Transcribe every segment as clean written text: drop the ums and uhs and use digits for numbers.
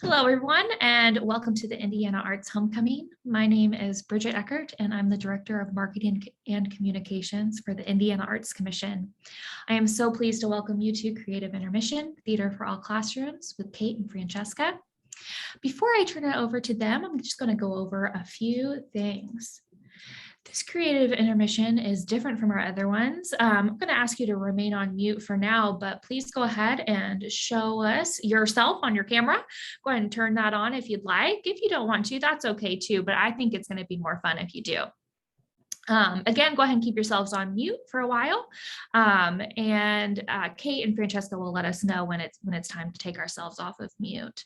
Hello, everyone, and welcome to the Indiana Arts Homecoming. My name is Bridget Eckert, and I'm the Director of Marketing and Communications for the Indiana Arts Commission. I am so pleased to welcome you to Creative Intermission, Theater for All Classrooms with Kate and Francesca. Before I turn it over to them, I'm just going to go over a few things. This creative intermission is different from our other ones. I'm going to ask you to remain on mute for now, but please go ahead and show us yourself on your camera. Go ahead and turn that on if you'd like. If you don't want to, that's okay too, but I think it's going to be more fun if you do. Again, go ahead and keep yourselves on mute for a while. Kate and Francesca will let us know when it's time to take ourselves off of mute.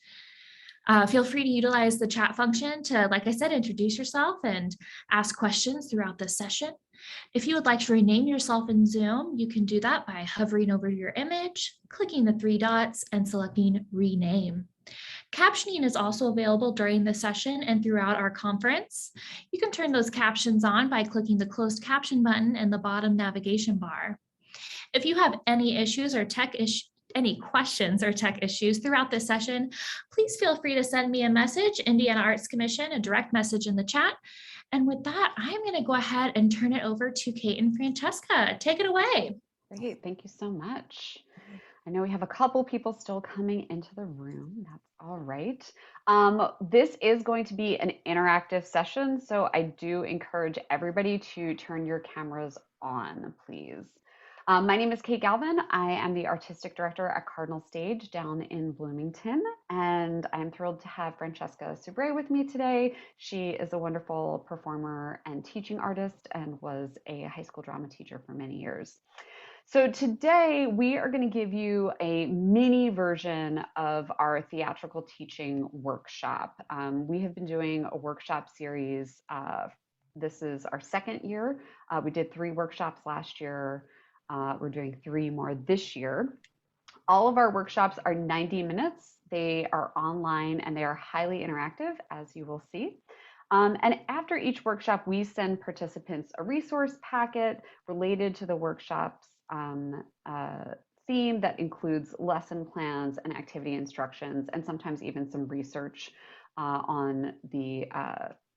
Feel free to utilize the chat function to, like I said, introduce yourself and ask questions throughout the session. If you would like to rename yourself in Zoom, you can do that by hovering over your image, clicking the three dots, and selecting Rename. Captioning is also available during the session and throughout our conference. You can turn those captions on by clicking the closed caption button in the bottom navigation bar. If you have any issues or any questions or tech issues throughout this session, please feel free to send me a message, Indiana Arts Commission, a direct message in the chat. And with that, I'm going to go ahead and turn it over to Kate and Francesca. Take it away. Great, thank you so much. I know we have a couple people still coming into the room. That's all right. This is going to be an interactive session, so I do encourage everybody to turn your cameras on, please. My name is Kate Galvin. I am the Artistic Director at Cardinal Stage down in Bloomington, and I'm thrilled to have Francesca Subre with me today. She is a wonderful performer and teaching artist and was a high school drama teacher for many years. So today we are going to give you a mini version of our theatrical teaching workshop. We have been doing a workshop series. This is our second year. We did 3 workshops last year. We're doing 3 more this year. All of our workshops are 90 minutes. They are online and they are highly interactive, as you will see. And after each workshop, we send participants a resource packet related to the workshop's theme that includes lesson plans and activity instructions, and sometimes even some research on the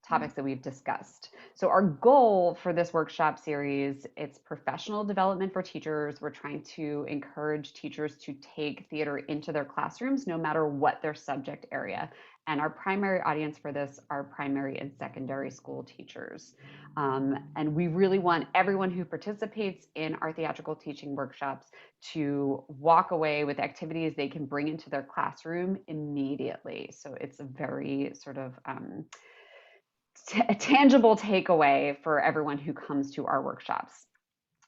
topics that we've discussed. So our goal for this workshop series, it's professional development for teachers. We're trying to encourage teachers to take theater into their classrooms, no matter what their subject area. And our primary audience for this are primary and secondary school teachers. And we really want everyone who participates in our theatrical teaching workshops to walk away with activities they can bring into their classroom immediately. So it's a very sort of a tangible takeaway for everyone who comes to our workshops.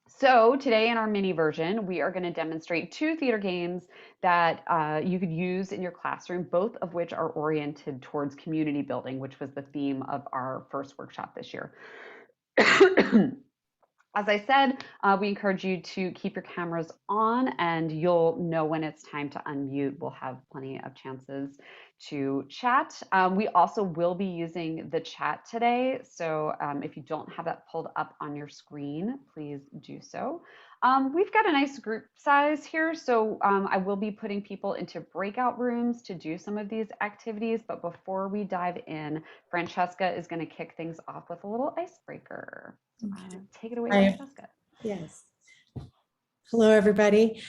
So today in our mini version, we are going to demonstrate 2 theater games that you could use in your classroom, both of which are oriented towards community building, which was the theme of our first workshop this year. As I said, we encourage you to keep your cameras on, and you'll know when it's time to unmute. We'll have plenty of chances to chat. We also will be using the chat today. So if you don't have that pulled up on your screen, please do so. We've got a nice group size here. So I will be putting people into breakout rooms to do some of these activities. But before we dive in, Francesca is going to kick things off with a little icebreaker. Take it away, Francesca. Yes. Hello, everybody.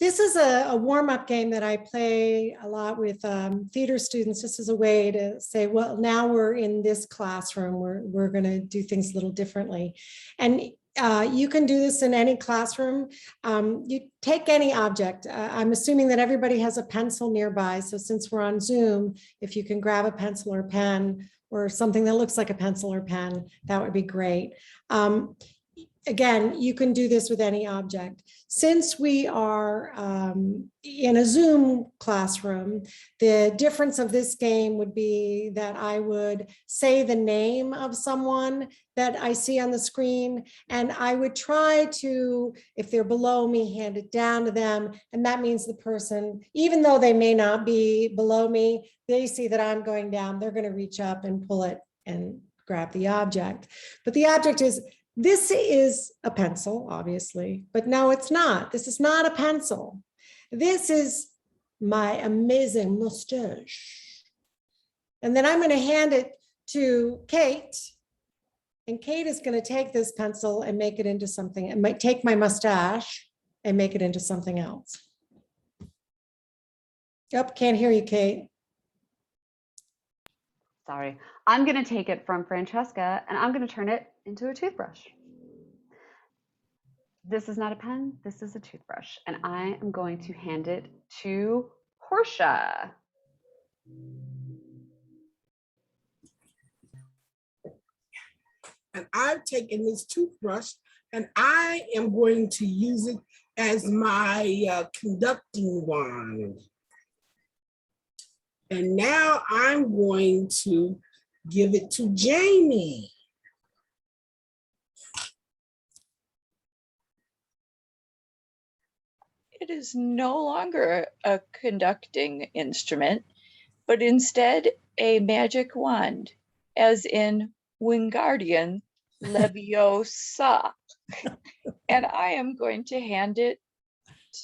This is a warm-up game that I play a lot with theater students. This is a way to say, well, now we're in this classroom. We're going to do things a little differently. And you can do this in any classroom. You take any object. I'm assuming that everybody has a pencil nearby. So since we're on Zoom, if you can grab a pencil or pen or something that looks like a pencil or pen, that would be great. Again, you can do this with any object. Since we are in a Zoom classroom, the difference of this game would be that I would say the name of someone that I see on the screen, and I would try to, if they're below me, hand it down to them. And that means the person, even though they may not be below me, they see that I'm going down, they're going to reach up and pull it and grab the object. But the object is, this is a pencil, obviously, but no, it's not. This is not a pencil. This is my amazing mustache. And then I'm going to hand it to Kate. And Kate is going to take this pencil and make it into something, and might take my mustache and make it into something else. Yep, can't hear you, Kate. Sorry. I'm going to take it from Francesca and I'm going to turn it into a toothbrush. This is not a pen, this is a toothbrush. And I am going to hand it to Portia. And I've taken this toothbrush and I am going to use it as my conducting wand. And now I'm going to give it to Jamie. It is no longer a conducting instrument, but instead a magic wand, as in Wingardium Leviosa. And I am going to hand it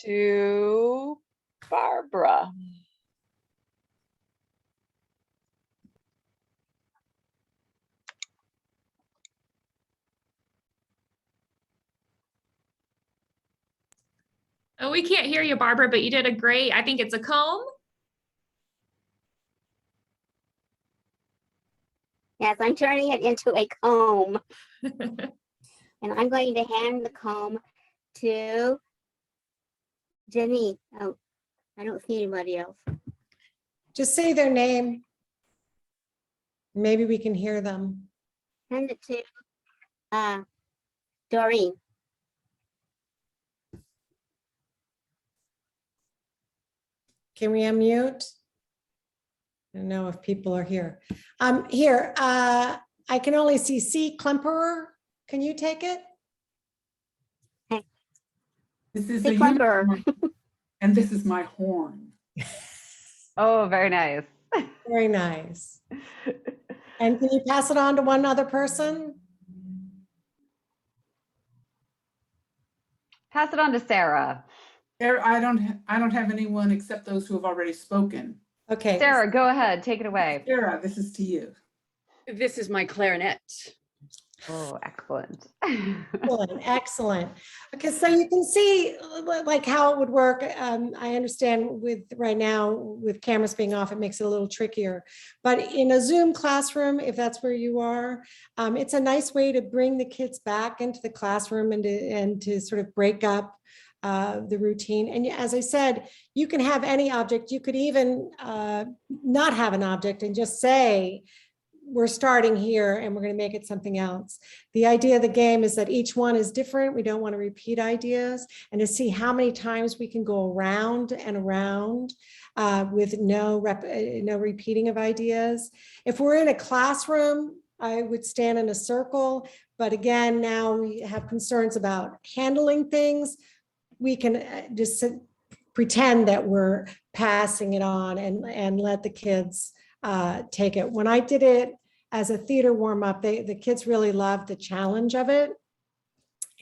to Barbara. Oh, we can't hear you, Barbara, but you did a great, I think it's a comb. Yes, I'm turning it into a comb. And I'm going to hand the comb to Jenny. Oh, I don't see anybody else. Just say their name. Maybe we can hear them. Hand it to Doreen. Can we unmute? I don't know if people are here. I can only see C. Klemperer. Can you take it? This is Hey, a Klemperer. unicorn, and this is my horn. Oh, very nice. Very nice. And can you pass it on to one other person? Pass it on to Sarah. I don't have anyone except those who have already spoken. Okay. Sarah, go ahead, take it away. Sarah, this is to you. This is my clarinet. Oh, excellent. Excellent, excellent. Okay, so you can see like how it would work. I understand with right now with cameras being off, it makes it a little trickier. But in a Zoom classroom, if that's where you are, it's a nice way to bring the kids back into the classroom and to sort of break up the routine. And as I said, you can have any object. You could even not have an object and just say, we're starting here and we're going to make it something else. The idea of the game is that each one is different. We don't want to repeat ideas, and to see how many times we can go around and around with no repeating of ideas. If we're in a classroom, I would stand in a circle. But again, now we have concerns about handling things. We can just pretend that we're passing it on and let the kids take it. When I did it as a theater warm-up, the kids really loved the challenge of it.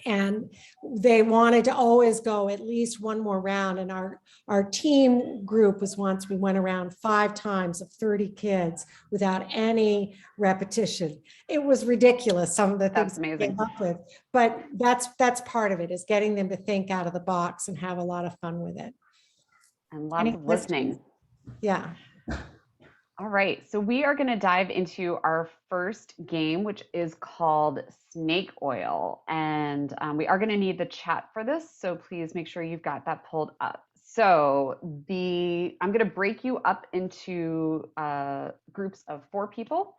And they wanted to always go at least one more round. And our team group was once we went around 5 times of 30 kids without any repetition. It was ridiculous, some of the things we came up with. But that's part of it, is getting them to think out of the box and have a lot of fun with it. And lots of listening. Yeah. All right, so we are going to dive into our first game, which is called Snake Oil. And we are going to need the chat for this, so please make sure you've got that pulled up. So I'm going to break you up into groups of 4 people.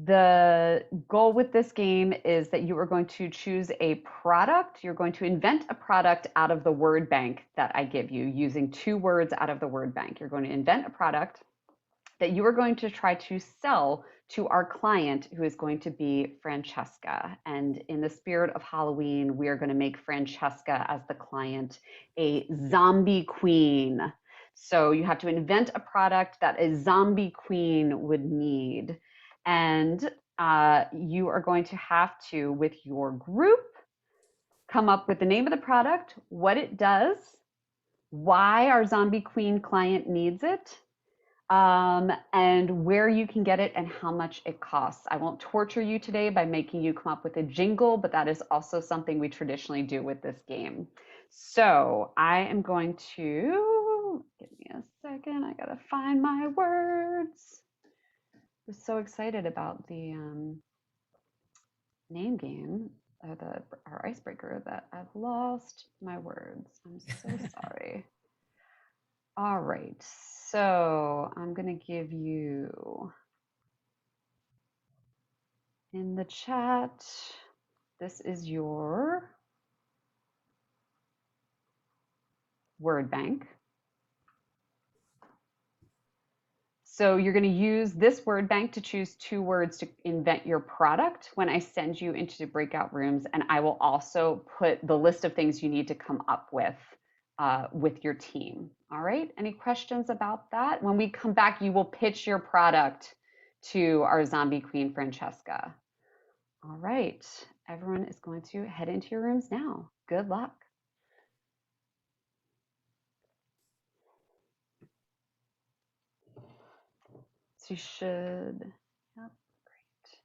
The goal with this game is that you are going to choose a product. You're going to invent a product out of the word bank that I give you, using 2 words out of the word bank. You're going to invent a product that you are going to try to sell to our client, who is going to be Francesca. And in the spirit of Halloween, we are going to make Francesca, as the client, a zombie queen. So you have to invent a product that a zombie queen would need. And you are going to have to, with your group, come up with the name of the product, what it does, why our zombie queen client needs it, and where you can get it and how much it costs. I won't torture you today by making you come up with a jingle, but that is also something we traditionally do with this game. So I am going to, give me a second, I gotta find my words. I was so excited about the name game, our icebreaker, that I've lost my words. I'm so sorry. All right, so I'm gonna give you in the chat, this is your word bank. So you're going to use this word bank to choose 2 words to invent your product when I send you into the breakout rooms. And I will also put the list of things you need to come up with your team. All right, any questions about that? When we come back, you will pitch your product to our zombie queen, Francesca. All right, everyone is going to head into your rooms now. Good luck. So you should, yep, great.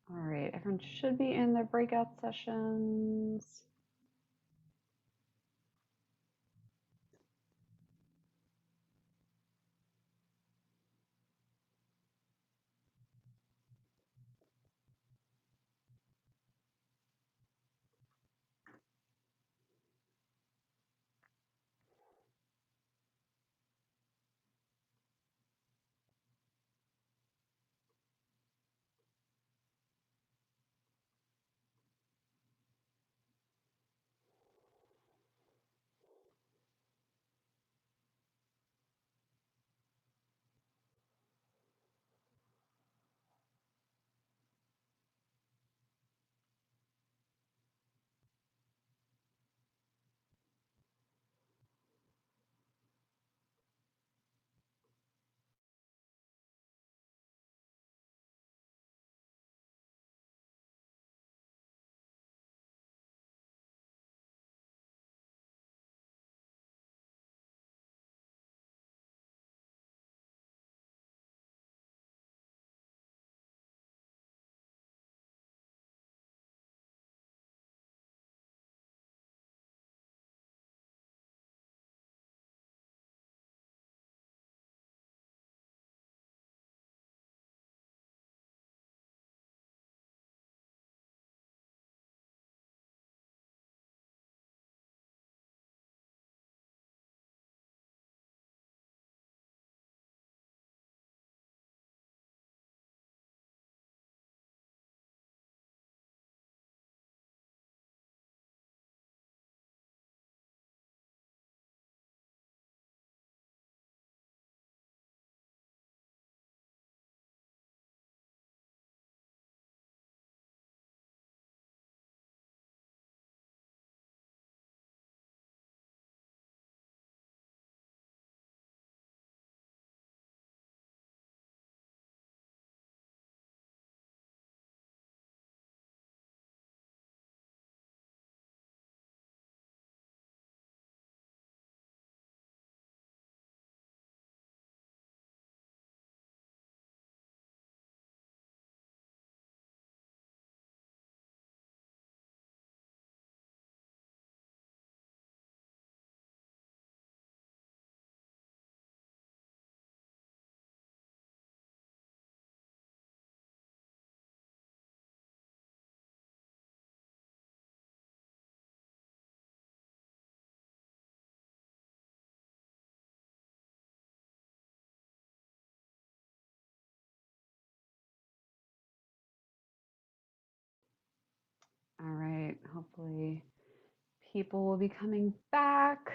All right, everyone should be in their breakout sessions. Hopefully people will be coming back.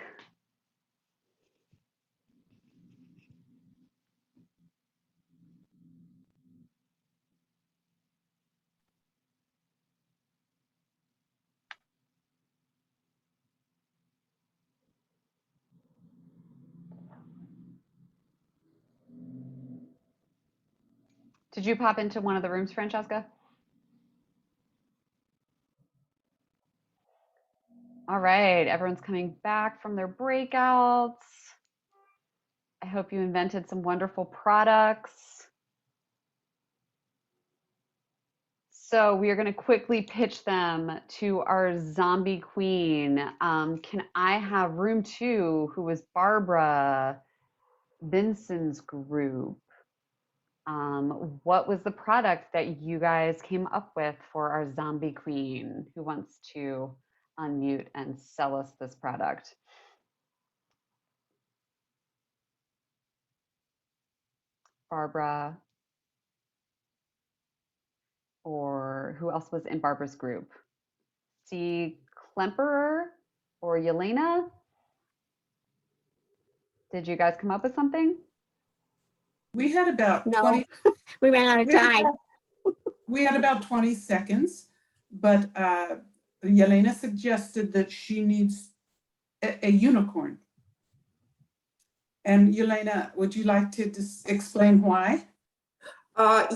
Did you pop into one of the rooms, Francesca? All right, everyone's coming back from their breakouts. I hope you invented some wonderful products. So we are going to quickly pitch them to our zombie queen. Can I have room 2, who was Barbara Vinson's group? What was the product that you guys came up with for our zombie queen? Who wants to unmute and sell us this product? Barbara, or who else was in Barbara's group? C. Klemperer or Yelena? Did you guys come up with something? We had about No. 20. We ran out of time. We had about 20 seconds, but Yelena suggested that she needs a unicorn. And Yelena, would you like to explain why?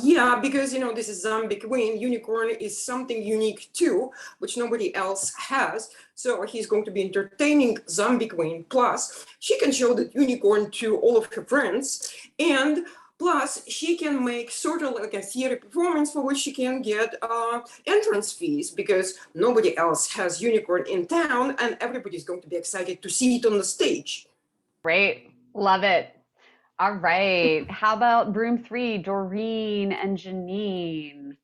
Yeah, because this is zombie queen. Unicorn is something unique too, which nobody else has. So he's going to be entertaining zombie queen. Plus, she can show the unicorn to all of her friends, and plus she can make sort of like a theater performance for which she can get entrance fees, because nobody else has unicorn in town, and everybody's going to be excited to see it on the stage. Great, love it. All right, how about room 3, Doreen and Janine?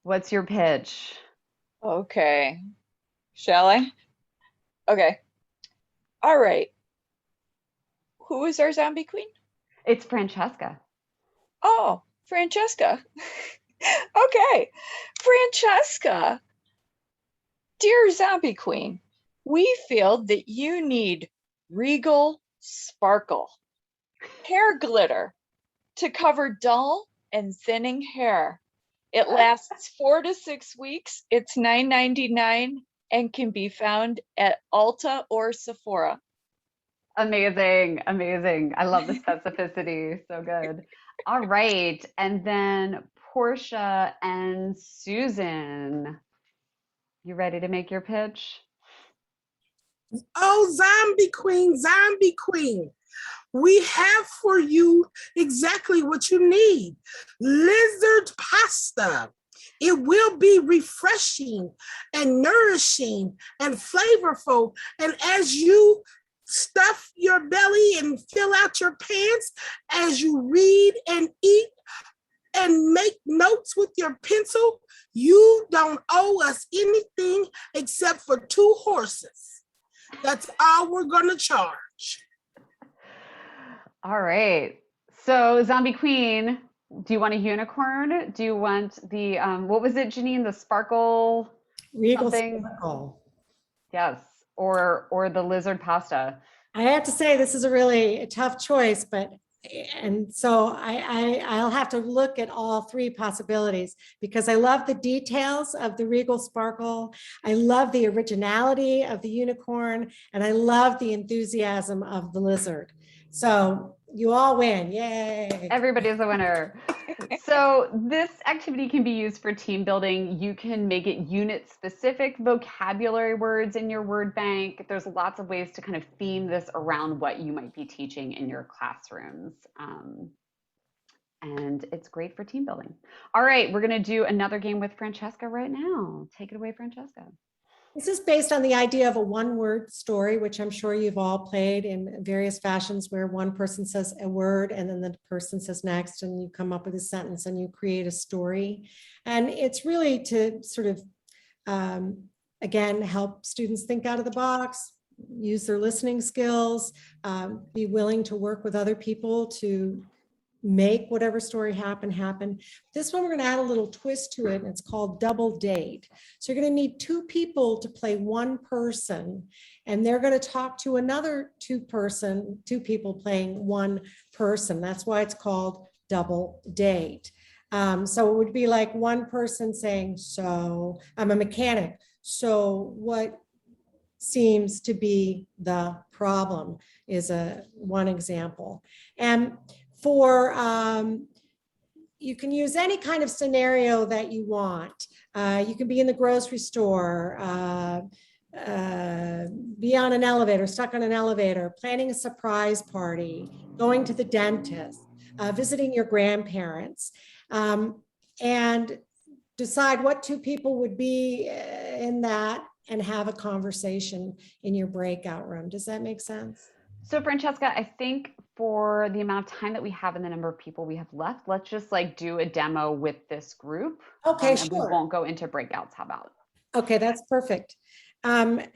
What's your pitch? Okay. Shall I? Okay. All right. Who is our zombie queen? It's Francesca. Oh, Francesca. Okay. Francesca, dear zombie queen, we feel that you need regal sparkle, hair glitter to cover dull and thinning hair. It lasts 4 to 6 weeks. It's $9.99 and can be found at Ulta or Sephora. Amazing, amazing. I love the specificity, so good. All right, and then Portia and Susan. You ready to make your pitch? Oh, zombie queen. We have for you exactly what you need. Lizard pasta. It will be refreshing and nourishing and flavorful. And as you stuff your belly and fill out your pants, as you read and eat and make notes with your pencil, you don't owe us anything except for 2 horses. That's all we're gonna charge. All right. So Zombie Queen, do you want a unicorn? Do you want the, what was it, Janine, the sparkle? Regal something? Sparkle. Yes, or the lizard pasta. I have to say, this is a really tough choice, and so I'll have to look at all 3 possibilities, because I love the details of the Regal Sparkle. I love the originality of the unicorn, and I love the enthusiasm of the lizard. So you all win, yay. Everybody's a winner. So this activity can be used for team building. You can make it unit-specific vocabulary words in your word bank. There's lots of ways to kind of theme this around what you might be teaching in your classrooms. And it's great for team building. All right, we're gonna do another game with Francesca right now. Take it away, Francesca. This is based on the idea of a one-word story, which I'm sure you've all played in various fashions, where one person says a word and then the person says next, and you come up with a sentence and you create a story. And it's really to sort of, again, help students think out of the box, use their listening skills, be willing to work with other people to make whatever story happen. This one, we're going to add a little twist to it, and it's called double date. So you're going to need two people to play one person, and they're going to talk to another two people playing one person. That's why it's called double date. So it would be like one person saying, so I'm a mechanic. So what seems to be the problem is one example. And for, you can use any kind of scenario that you want. You can be in the grocery store, be on an elevator, stuck on an elevator, planning a surprise party, going to the dentist, visiting your grandparents, and decide what two people would be in that and have a conversation in your breakout room. Does that make sense? So Francesca, I think for the amount of time that we have and the number of people we have left, let's just like do a demo with this group. Okay, and we sure. won't go into breakouts. How about? Okay, that's perfect. I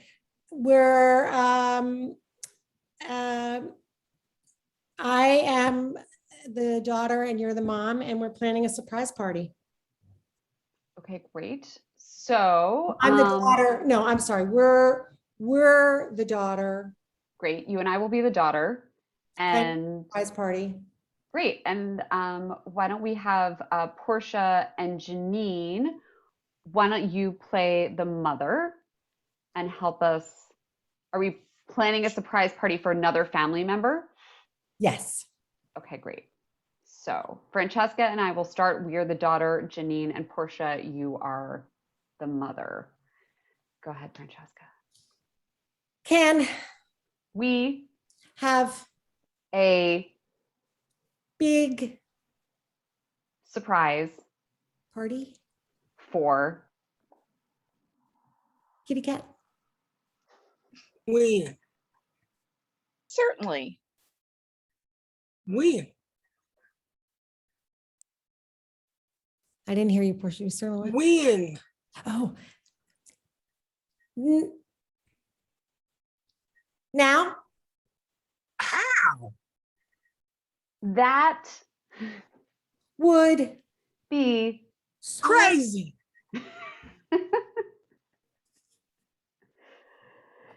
am the daughter and you're the mom, and we're planning a surprise party. Okay, great. So I'm the daughter. No, I'm sorry. We're the daughter. Great. You and I will be the daughter. And surprise party. Great. And why don't we have Portia and Janine? Why don't you play the mother and help us? Are we planning a surprise party for another family member? Yes. Okay, great. So Francesca and I will start. We are the daughter. Janine and Portia, you are the mother. Go ahead, Francesca. Can we have a big surprise party for kitty cat? When? Certainly. When? I didn't hear you, Portia. You certainly. When? Oh. Now? How? That would be so crazy.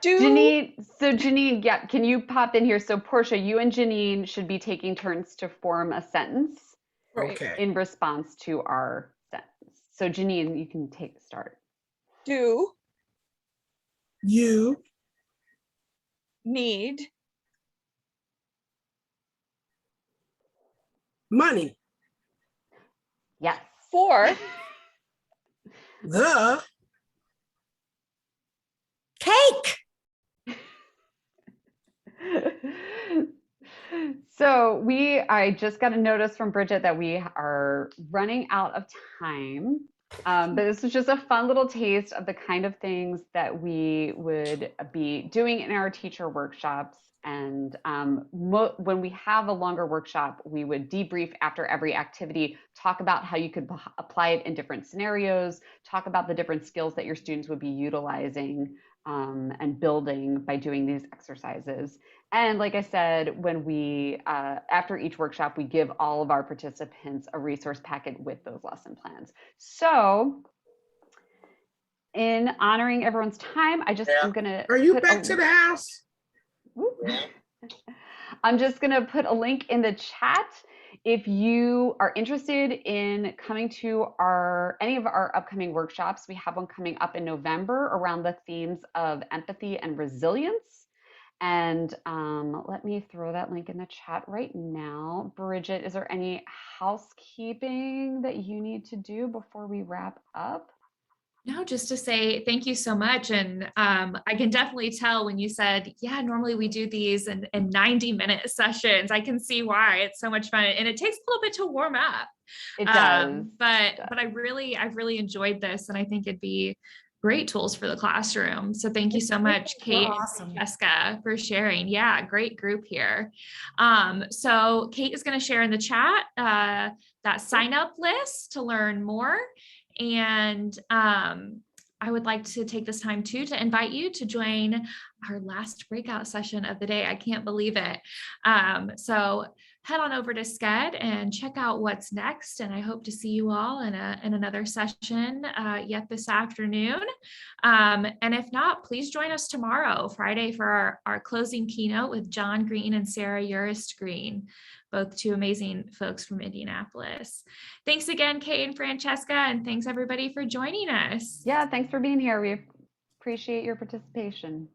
Janine, yeah, can you pop in here? So Portia, you and Janine should be taking turns to form a sentence in response to our sentence. So Janine, you can take the start. Do you need money? Yes. For the cake. So I just got a notice from Bridget that we are running out of time. But this was just a fun little taste of the kind of things that we would be doing in our teacher workshops. And when we have a longer workshop, we would debrief after every activity, talk about how you could apply it in different scenarios, talk about the different skills that your students would be utilizing and building by doing these exercises. And like I said, when we, after each workshop, we give all of our participants a resource packet with those lesson plans. So in honoring everyone's time, I'm gonna- Are you back to the house? I'm just gonna put a link in the chat. If you are interested in coming to any of our upcoming workshops, we have one coming up in November around the themes of empathy and resilience. And let me throw that link in the chat right now. Bridget, is there any housekeeping that you need to do before we wrap up? No, just to say thank you so much. And I can definitely tell when you said, yeah, normally we do these in 90-minute sessions. I can see why it's so much fun. And it takes a little bit to warm up. It does. But I've really enjoyed this. And I think it'd be great tools for the classroom. So thank you so much, Kate and Jessica, for sharing. Yeah, great group here. So Kate is going to share in the chat that sign up list to learn more. And I would like to take this time too to invite you to join our last breakout session of the day. I can't believe it. So head on over to Sched and check out what's next. And I hope to see you all in another session yet this afternoon. And if not, please join us tomorrow, Friday, for our closing keynote with John Green and Sarah Urist Green, both two amazing folks from Indianapolis. Thanks again, Kate and Francesca, and thanks everybody for joining us. Yeah, thanks for being here. We appreciate your participation.